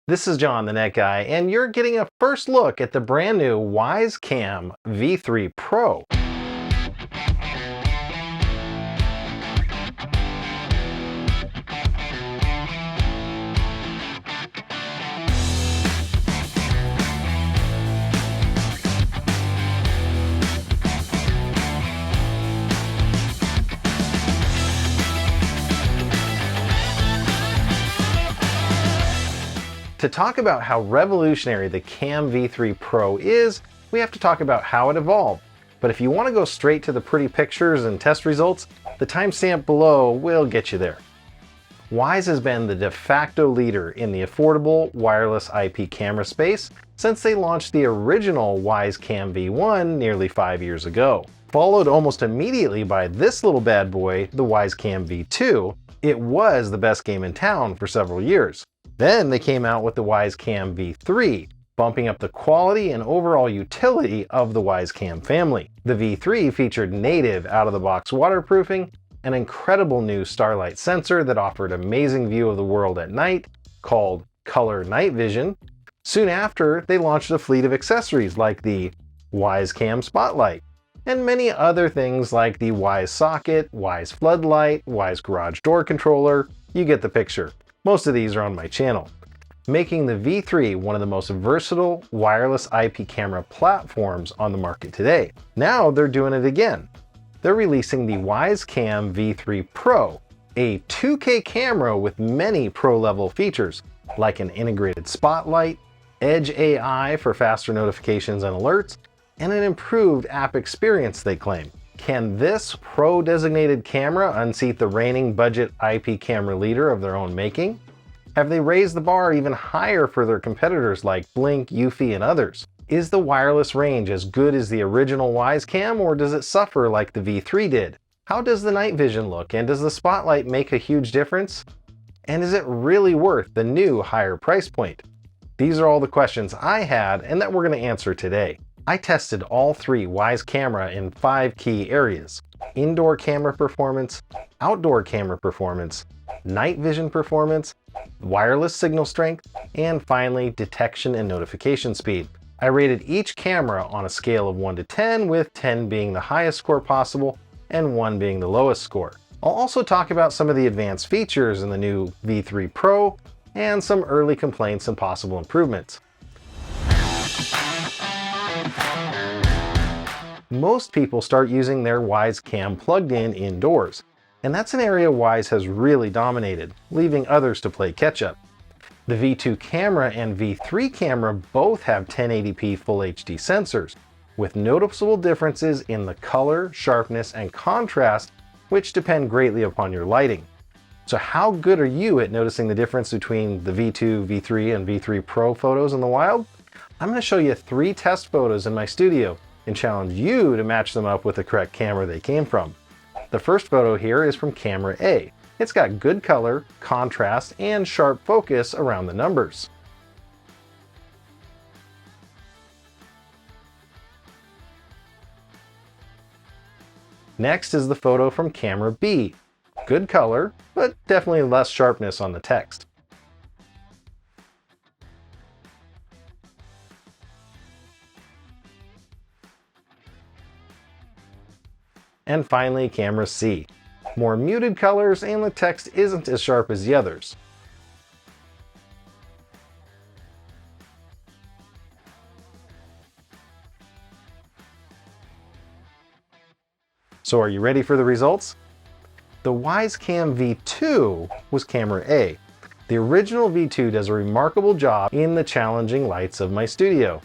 This is John, the Net Guy, and you're getting a first look at the brand new Wyze V3 PRO. To talk about how revolutionary the V3 PRO is, we have to talk about how it evolved. But if you want to go straight to the pretty pictures and test results, the timestamp below will get you there. Wyze has been the de facto leader in the affordable wireless IP camera space since they launched the original Wyze V1 nearly 5 years ago. Followed almost immediately by this little bad boy, the Wyze V2. It was the best game in town for several years. Then they came out with the Wyze V3, bumping up the quality and overall utility of the Wyze family. The V3 featured native out-of-the-box waterproofing, an incredible new starlight sensor that offered amazing view of the world at night, called Color Nightvision. Soon after, they launched a fleet of accessories like the Wyze Spotlight, and many other things like the Wyze Socket, Wyze Floodlight, Wyze Garage Door Controller. You get the picture. Most of these are on my channel, making the V3 one of the most versatile wireless IP camera platforms on the market today. Now they're doing it again. They're releasing the Wyze V3 PRO, a 2K camera with many pro-level features, like an integrated spotlight, Edge AI for faster notifications and alerts, and an improved app experience, they claim. Can this pro-designated camera unseat the reigning budget IP camera leader of their own making? Have they raised the bar even higher for their competitors like Blink, Eufy, and others? Is the wireless range as good as the original Wyze, or does it suffer like the V3 did? How does the Nightvision look, and does the Spotlight make a huge difference? And is it really worth the new higher price point? These are all the questions I had and that we're going to answer today. I tested all three Wyze camera in 5 key areas: indoor camera performance, outdoor camera performance, night vision performance, wireless signal strength, and finally detection and notification speed. I rated each camera on a scale of 1 to 10, with 10 being the highest score possible and 1 being the lowest score. I'll also talk about some of the advanced features in the new V3 PRO and some early complaints and possible improvements. Most people start using their Wyze plugged in indoors, and that's an area Wyze has really dominated, leaving others to play catch up. The V2 camera and V3 camera both have 1080p Full HD sensors, with noticeable differences in the color, sharpness, and contrast, which depend greatly upon your lighting. So how good are you at noticing the difference between the V2, V3, and V3 PRO photos in the wild? I'm going to show you 3 test photos in my studio and challenge you to match them up with the correct camera they came from. The first photo here is from camera A. It's got good color, contrast, and sharp focus around the numbers. Next is the photo from camera B. Good color, but definitely less sharpness on the text. And finally, camera C. More muted colors and the text isn't as sharp as the others. So are you ready for the results? The Wyze V2 was camera A. The original V2 does a remarkable job in the challenging lights of my studio.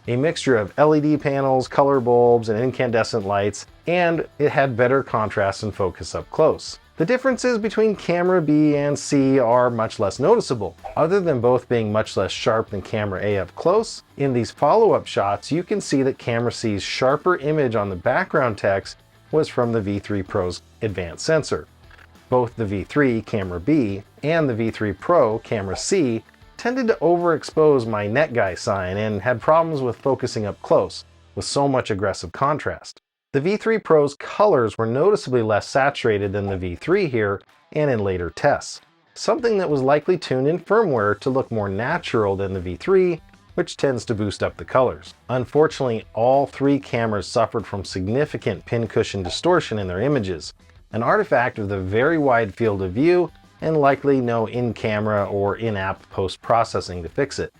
A mixture of LED panels, color bulbs, and incandescent lights, and it had better contrast and focus up close. The differences between camera B and C are much less noticeable, other than both being much less sharp than camera A up close. In these follow-up shots, you can see that camera C's sharper image on the background text was from the V3 PRO's advanced sensor. Both the V3 camera B and the V3 PRO camera C tended to overexpose my Net Guy sign and had problems with focusing up close with so much aggressive contrast. The V3 PRO's colors were noticeably less saturated than the V3 here and in later tests. something that was likely tuned in firmware to look more natural than the V3, which tends to boost up the colors. Unfortunately, all three cameras suffered from significant pincushion distortion in their images, an artifact of the very wide field of view and likely no in-camera or in-app post-processing to fix it.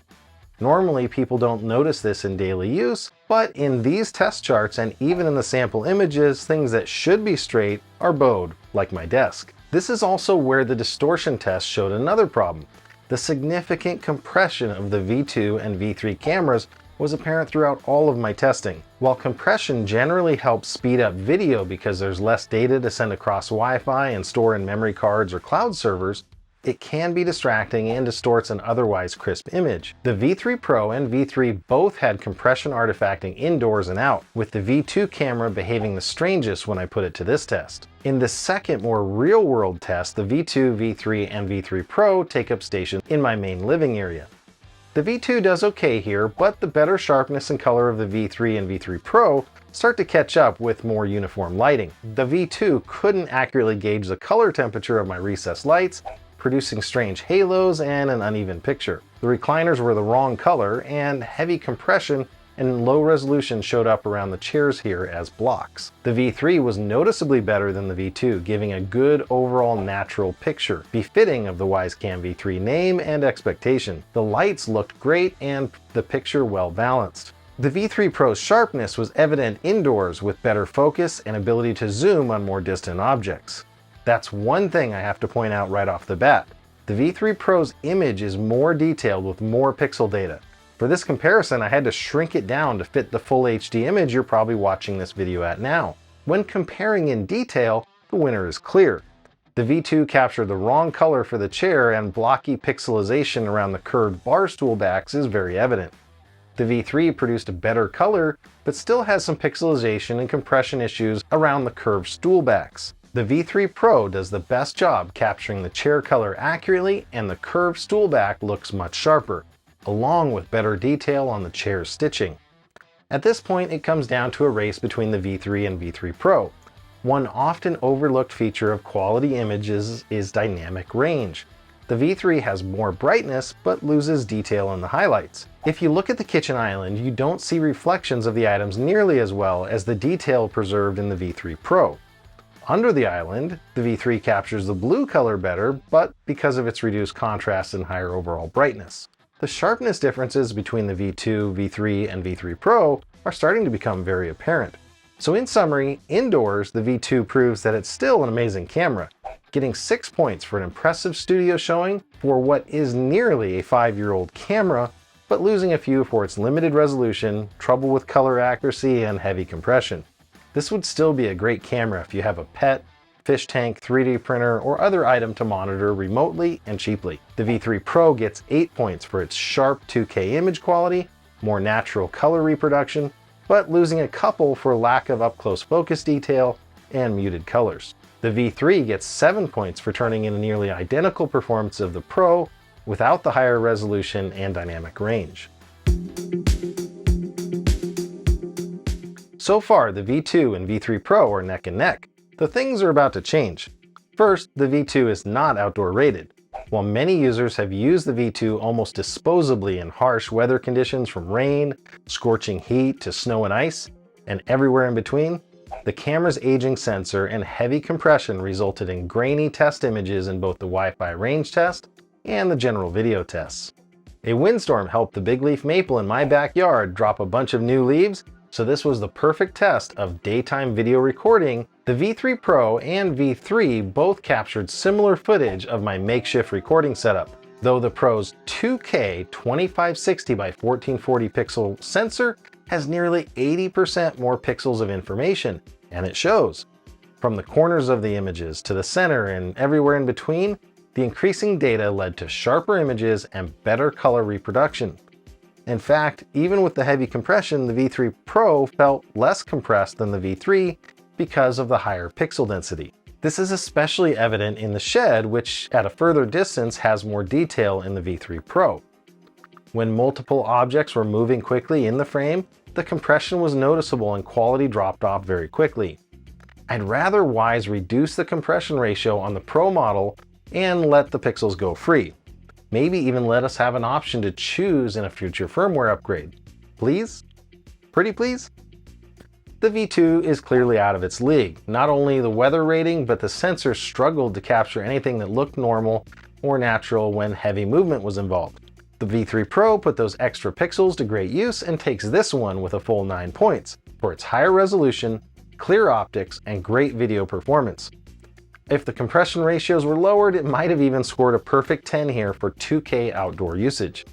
Normally, people don't notice this in daily use, but in these test charts and even in the sample images, things that should be straight are bowed, like my desk. This is also where the distortion test showed another problem. The significant compression of the V2 and V3 cameras was apparent throughout all of my testing. While compression generally helps speed up video because there's less data to send across Wi-Fi and store in memory cards or cloud servers, it can be distracting and distorts an otherwise crisp image. The V3 Pro and V3 both had compression artifacting indoors and out, with the V2 camera behaving the strangest when I put it to this test. In the second, more real-world test, the V2, V3, and V3 Pro take up station in my main living area. The V2 does okay here, but the better sharpness and color of the V3 and V3 Pro start to catch up with more uniform lighting. The V2 couldn't accurately gauge the color temperature of my recessed lights, producing strange halos and an uneven picture. The recliners were the wrong color, and heavy compression and low resolution showed up around the chairs here as blocks. The V3 was noticeably better than the V2, giving a good overall natural picture, befitting of the Wyze V3 name and expectation. The lights looked great and the picture well balanced. The V3 Pro's sharpness was evident indoors with better focus and ability to zoom on more distant objects. That's one thing I have to point out right off the bat. The V3 Pro's image is more detailed with more pixel data. For this comparison, I had to shrink it down to fit the full HD image you're probably watching this video at now. When comparing in detail, the winner is clear. The V2 captured the wrong color for the chair, and blocky pixelization around the curved bar stool backs is very evident. The V3 produced a better color, but still has some pixelization and compression issues around the curved stool backs. The V3 Pro does the best job capturing the chair color accurately, and the curved stool back looks much sharper, along with better detail on the chair's stitching. At this point, it comes down to a race between the V3 and V3 Pro. One often overlooked feature of quality images is dynamic range. The V3 has more brightness, but loses detail in the highlights. If you look at the kitchen island, you don't see reflections of the items nearly as well as the detail preserved in the V3 Pro. Under the island, the V3 captures the blue color better, but because of its reduced contrast and higher overall brightness. The sharpness differences between the V2, V3, and V3 Pro are starting to become very apparent. So in summary, indoors, the V2 proves that it's still an amazing camera, getting 6 points for an impressive studio showing for what is nearly a 5-year-old camera, but losing a few for its limited resolution, trouble with color accuracy, and heavy compression. This would still be a great camera if you have a pet, fish tank, 3D printer, or other item to monitor remotely and cheaply. The V3 Pro gets 8 points for its sharp 2K image quality, more natural color reproduction, but losing a couple for lack of up-close focus detail and muted colors. The V3 gets 7 points for turning in a nearly identical performance of the Pro without the higher resolution and dynamic range. So far, the V2 and V3 Pro are neck and neck, though things are about to change. First, the V2 is not outdoor rated. While many users have used the V2 almost disposably in harsh weather conditions from rain, scorching heat to snow and ice, and everywhere in between, the camera's aging sensor and heavy compression resulted in grainy test images in both the Wi-Fi range test and the general video tests. A windstorm helped the big leaf maple in my backyard drop a bunch of new leaves, so this was the perfect test of daytime video recording. The V3 Pro and V3 both captured similar footage of my makeshift recording setup, though the Pro's 2K 2560 by 1440 pixel sensor has nearly 80% more pixels of information, and it shows. From the corners of the images to the center and everywhere in between, the increasing data led to sharper images and better color reproduction. In fact, even with the heavy compression, the V3 Pro felt less compressed than the V3 because of the higher pixel density. This is especially evident in the shed, which at a further distance has more detail in the V3 Pro. When multiple objects were moving quickly in the frame, the compression was noticeable and quality dropped off very quickly. I'd rather Wyze reduce the compression ratio on the Pro model and let the pixels go free. Maybe even let us have an option to choose in a future firmware upgrade. Please? Pretty please? The V2 is clearly out of its league. Not only the weather rating, but the sensors struggled to capture anything that looked normal or natural when heavy movement was involved. The V3 Pro put those extra pixels to great use and takes this one with a full 9 points for its higher resolution, clear optics, and great video performance. If the compression ratios were lowered, it might have even scored a perfect 10 here for 2K outdoor usage.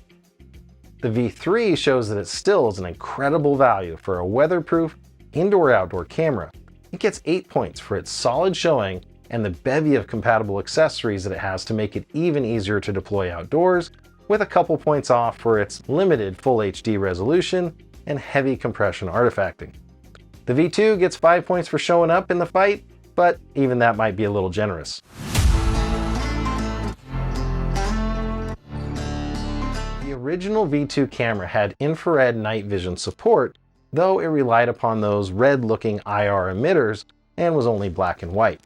The V3 shows that it still is an incredible value for a weatherproof, indoor-outdoor camera. It gets 8 points for its solid showing and the bevy of compatible accessories that it has to make it even easier to deploy outdoors, with a couple points off for its limited Full HD resolution and heavy compression artifacting. The V2 gets 5 points for showing up in the fight, but even that might be a little generous. The original V2 camera had infrared night vision support, though it relied upon those red-looking IR emitters and was only black and white.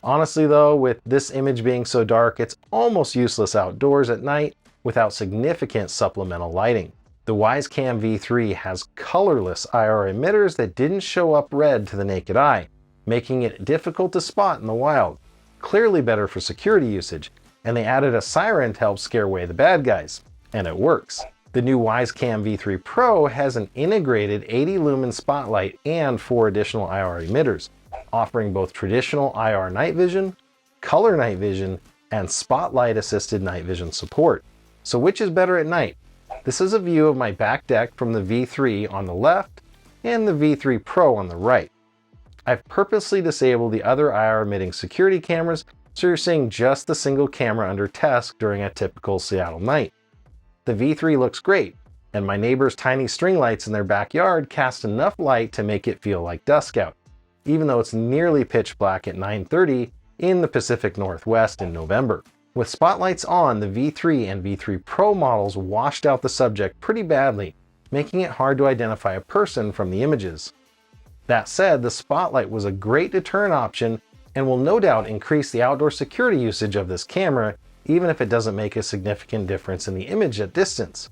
Honestly though, with this image being so dark, it's almost useless outdoors at night without significant supplemental lighting. The Wyze V3 has colorless IR emitters that didn't show up red to the naked eye, making it difficult to spot in the wild. Clearly better for security usage, and they added a siren to help scare away the bad guys. And it works. The new Wyze V3 Pro has an integrated 80 lumen spotlight and 4 additional IR emitters, offering both traditional IR night vision, color night vision, and spotlight assisted night vision support. So which is better at night? This is a view of my back deck from the V3 on the left and the V3 Pro on the right. I've purposely disabled the other IR emitting security cameras, so you're seeing just the single camera under test during a typical Seattle night. The V3 looks great, and my neighbor's tiny string lights in their backyard cast enough light to make it feel like dusk out, even though it's nearly pitch black at 9:30 in the Pacific Northwest in November. With spotlights on, the V3 and V3 Pro models washed out the subject pretty badly, making it hard to identify a person from the images. That said, the spotlight was a great deterrent option and will no doubt increase the outdoor security usage of this camera, even if it doesn't make a significant difference in the image at distance.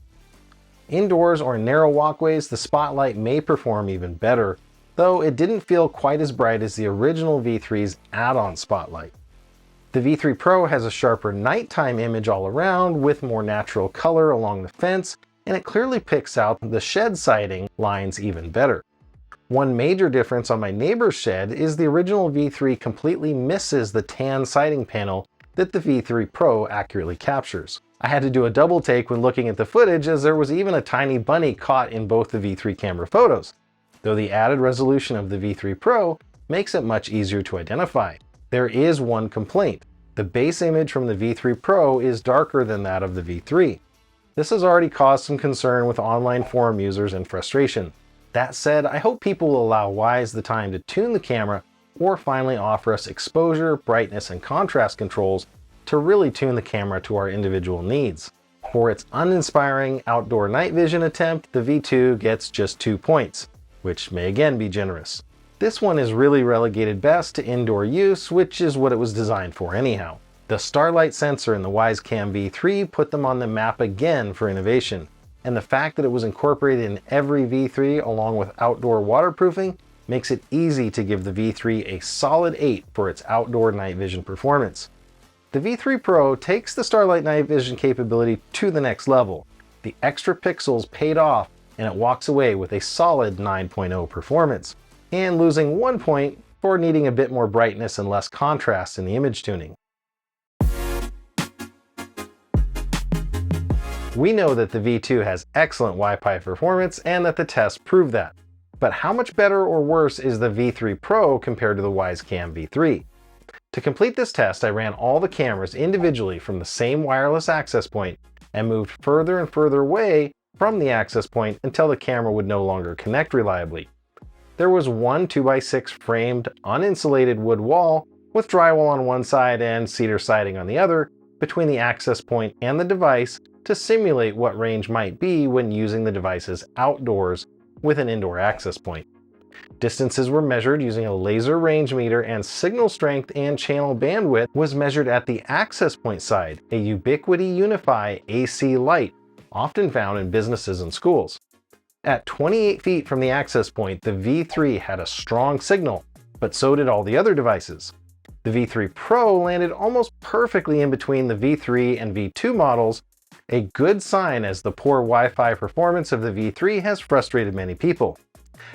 Indoors or in narrow walkways, the spotlight may perform even better, though it didn't feel quite as bright as the original V3's add-on spotlight. The V3 Pro has a sharper nighttime image all around with more natural color along the fence, and it clearly picks out the shed siding lines even better. One major difference on my neighbor's shed is the original V3 completely misses the tan siding panel that the V3 Pro accurately captures. I had to do a double take when looking at the footage, as there was even a tiny bunny caught in both the V3 camera photos, though the added resolution of the V3 Pro makes it much easier to identify. There is one complaint. The base image from the V3 Pro is darker than that of the V3. This has already caused some concern with online forum users and frustration. That said, I hope people will allow Wyze the time to tune the camera or finally offer us exposure, brightness, and contrast controls to really tune the camera to our individual needs. For its uninspiring outdoor night vision attempt, the V2 gets just 2 points, which may again be generous. This one is really relegated best to indoor use, which is what it was designed for anyhow. The starlight sensor in the Wyze V3 put them on the map again for innovation, and the fact that it was incorporated in every V3 along with outdoor waterproofing makes it easy to give the V3 a solid 8 for its outdoor night vision performance. The V3 Pro takes the starlight night vision capability to the next level. The extra pixels paid off, and it walks away with a solid 9.0 performance, and losing 1 point for needing a bit more brightness and less contrast in the image tuning. We know that the V2 has excellent Wi-Fi performance and that the tests prove that. But how much better or worse is the V3 Pro compared to the Wyze V3? To complete this test, I ran all the cameras individually from the same wireless access point and moved further and further away from the access point until the camera would no longer connect reliably. There was one 2x6 framed, uninsulated wood wall with drywall on one side and cedar siding on the other between the access point and the device to simulate what range might be when using the devices outdoors with an indoor access point. Distances were measured using a laser range meter, and signal strength and channel bandwidth was measured at the access point side, a Ubiquiti Unify AC light, often found in businesses and schools. At 28 feet from the access point, the V3 had a strong signal, but so did all the other devices. The V3 Pro landed almost perfectly in between the V3 and V2 models, a good sign as the poor Wi-Fi performance of the V3 has frustrated many people.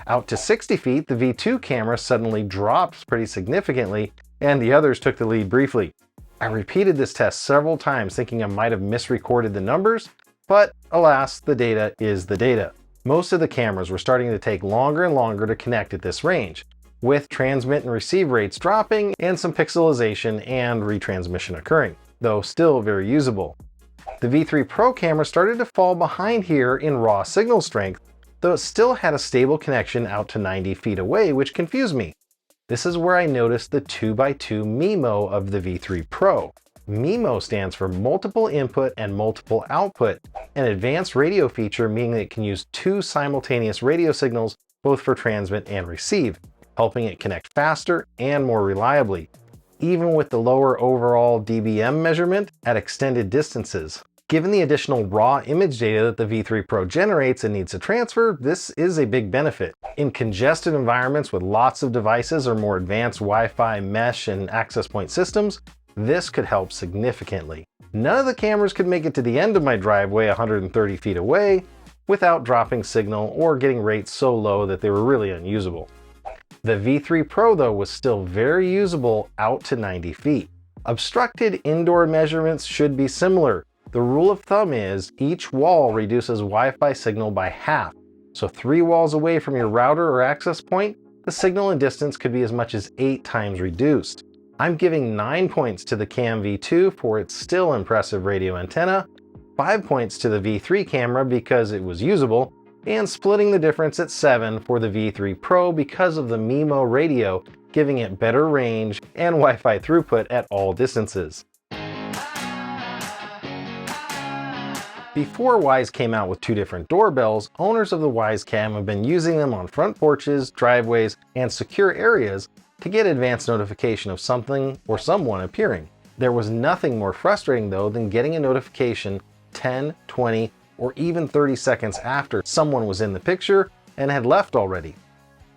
Out to 60 feet, the V2 camera suddenly drops pretty significantly, and the others took the lead briefly. I repeated this test several times thinking I might have misrecorded the numbers, but alas, the data is the data. Most of the cameras were starting to take longer and longer to connect at this range, with transmit and receive rates dropping and some pixelization and retransmission occurring, though still very usable. The V3 Pro camera started to fall behind here in raw signal strength, though it still had a stable connection out to 90 feet away, which confused me. This is where I noticed the 2x2 MIMO of the V3 Pro. MIMO stands for multiple input and multiple output, an advanced radio feature meaning that it can use two simultaneous radio signals both for transmit and receive, helping it connect faster and more reliably, even with the lower overall dBm measurement at extended distances. Given the additional raw image data that the V3 Pro generates and needs to transfer, this is a big benefit. In congested environments with lots of devices or more advanced Wi-Fi mesh and access point systems, this could help significantly. None of the cameras could make it to the end of my driveway 130 feet away without dropping signal or getting rates so low that they were really unusable. The V3 Pro though was still very usable out to 90 feet. Obstructed indoor measurements should be similar. The rule of thumb is each wall reduces Wi-Fi signal by half. So 3 walls away from your router or access point, the signal and distance could be as much as 8 times reduced. I'm giving 9 points to the Cam V2 for its still impressive radio antenna, 5 points to the V3 camera because it was usable, and splitting the difference at 7 for the V3 Pro because of the MIMO radio, giving it better range and Wi-Fi throughput at all distances. Before Wyze came out with 2 different doorbells, owners of the Wyze Cam have been using them on front porches, driveways, and secure areas to get advanced notification of something or someone appearing. There was nothing more frustrating though than getting a notification 10, 20, or even 30 seconds after someone was in the picture and had left already.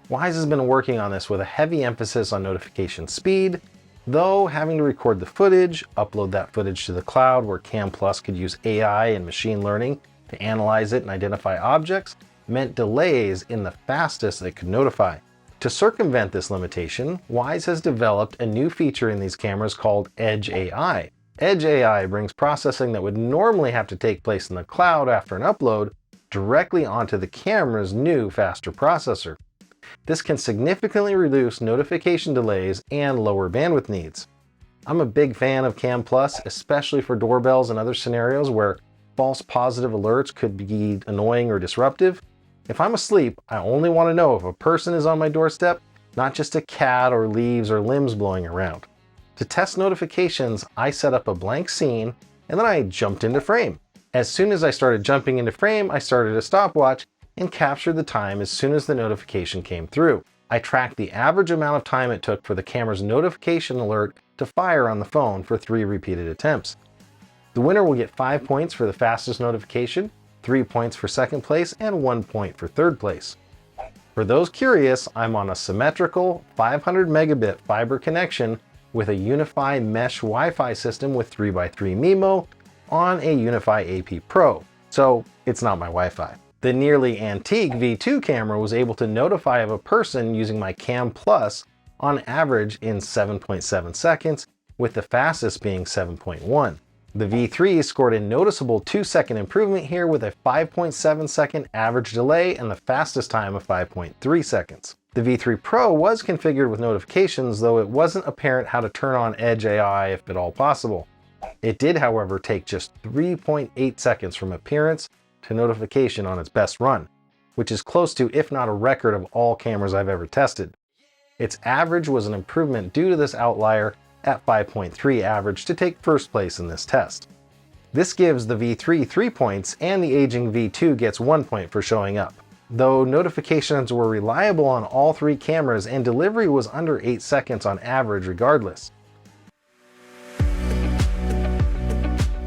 Wyze has been working on this with a heavy emphasis on notification speed, though having to record the footage, upload that footage to the cloud where Cam Plus could use AI and machine learning to analyze it and identify objects, meant delays in the fastest it could notify. To circumvent this limitation, Wyze has developed a new feature in these cameras called Edge AI. Edge AI brings processing that would normally have to take place in the cloud after an upload directly onto the camera's new, faster processor. This can significantly reduce notification delays and lower bandwidth needs. I'm a big fan of Cam Plus, especially for doorbells and other scenarios where false positive alerts could be annoying or disruptive. If I'm asleep, I only want to know if a person is on my doorstep, not just a cat or leaves or limbs blowing around. To test notifications, I set up a blank scene and then I jumped into frame. As soon as I started jumping into frame, I started a stopwatch and captured the time as soon as the notification came through. I tracked the average amount of time it took for the camera's notification alert to fire on the phone for 3 repeated attempts. The winner will get 5 points for the fastest notification, 3 points for second place, and 1 point for third place. For those curious, I'm on a symmetrical 500 megabit fiber connection with a Unify mesh Wi-Fi system with 3x3 MIMO on a Unify AP Pro, so it's not my Wi-Fi. The nearly antique V2 camera was able to notify of a person using my Cam Plus on average in 7.7 seconds, with the fastest being 7.1. The V3 scored a noticeable 2-second improvement here with a 5.7 second average delay and the fastest time of 5.3 seconds. The V3 Pro was configured with notifications, though it wasn't apparent how to turn on Edge AI if at all possible. It did, however, take just 3.8 seconds from appearance to notification on its best run, which is close to, if not a record, of all cameras I've ever tested. Its average was an improvement due to this outlier at 5.3 average to take first place in this test. This gives the V3 3 points and the aging V2 gets 1 point for showing up. though notifications were reliable on all 3 cameras and delivery was under 8 seconds on average regardless.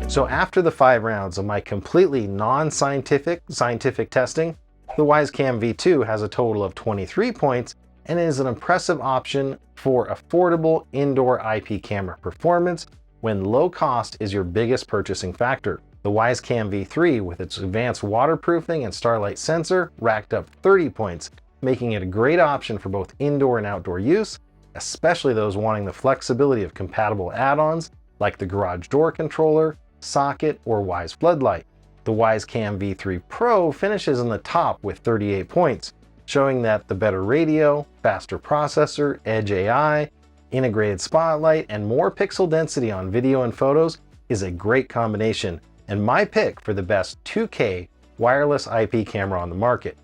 So after the 5 rounds of my completely non-scientific testing, the Wyze V2 has a total of 23 points and is an impressive option for affordable indoor IP camera performance when low cost is your biggest purchasing factor. The Wyze V3 with its advanced waterproofing and starlight sensor racked up 30 points, making it a great option for both indoor and outdoor use, especially those wanting the flexibility of compatible add-ons like the garage door controller, socket, or Wyze floodlight. The Wyze V3 PRO finishes in the top with 38 points, showing that the better radio, faster processor, edge AI, integrated spotlight, and more pixel density on video and photos is a great combination, and my pick for the best 2K wireless IP camera on the market.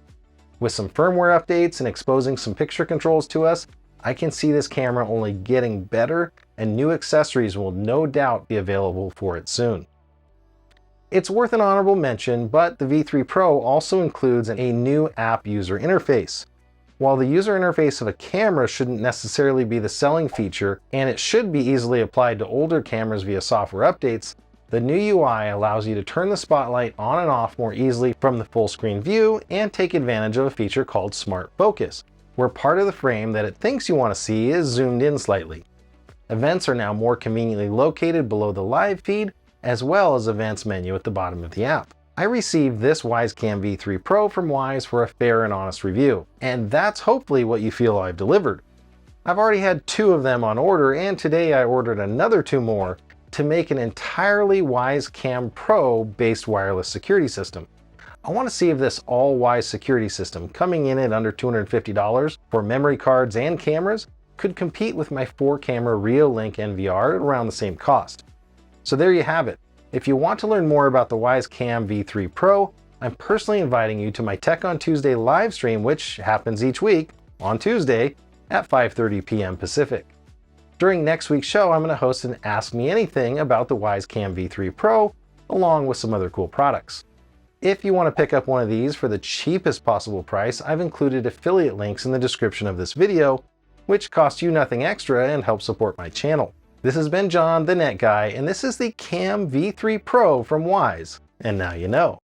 With some firmware updates and exposing some picture controls to us, I can see this camera only getting better, and new accessories will no doubt be available for it soon. It's worth an honorable mention, but the V3 Pro also includes a new app user interface. While the user interface of a camera shouldn't necessarily be the selling feature, and it should be easily applied to older cameras via software updates, the new UI allows you to turn the spotlight on and off more easily from the full screen view and take advantage of a feature called Smart Focus, where part of the frame that it thinks you want to see is zoomed in slightly. Events are now more conveniently located below the live feed, as well as events menu at the bottom of the app. I received this Wyze V3 Pro from Wyze for a fair and honest review, and that's hopefully what you feel I've delivered. I've already had 2 of them on order, and today I ordered another 2 more to make an entirely Wyze Cam Pro based wireless security system. I want to see if this all Wyze security system, coming in at under $250 for memory cards and cameras, could compete with my 4-camera Reolink NVR at around the same cost. So there you have it. If you want to learn more about the Wyze V3 Pro, I'm personally inviting you to my Tech on Tuesday live stream, which happens each week on Tuesday at 5:30 p.m. Pacific. During next week's show, I'm going to host an Ask Me Anything about the Wyze V3 Pro, along with some other cool products. If you want to pick up one of these for the cheapest possible price, I've included affiliate links in the description of this video, which cost you nothing extra and help support my channel. This has been John, the Net Guy, and this is the V3 Pro from Wyze, and now you know.